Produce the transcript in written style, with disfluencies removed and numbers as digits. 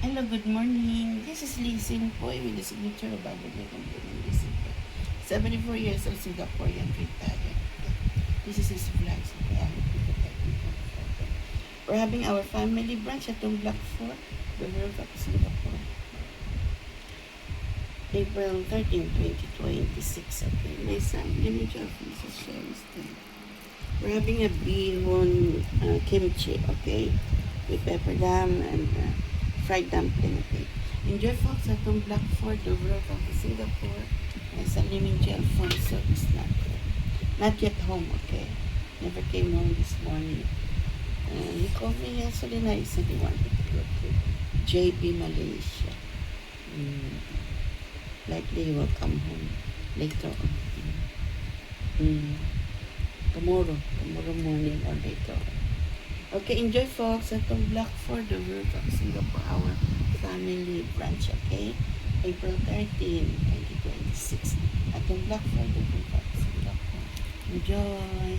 Hello, good morning. This is Lee Sin Poy with the signature of Bible Company Lee Sin Poy. 74 years old Singaporean retired. This is his vlog. So we're having our family brunch at Block 4, the World of Singapore. April 13, 2026. Okay, my son, let me just share this thing. We're having a bihon kimchi, okay, with pepper lamb and fried dumpling, okay. Enjoy folks at Block 4, the World of Singapore. My son Liminji Alfonso is not yet home, okay. Never came home this morning. He called me yesterday night. He said he wanted to go to JB Malaysia. Likely he will come home later on. Tomorrow morning or later on. Okay, enjoy folks at Block 4, the World of Singapore, our family brunch, okay? April 13, 2026 at Block 4, the World of Singapore. Enjoy!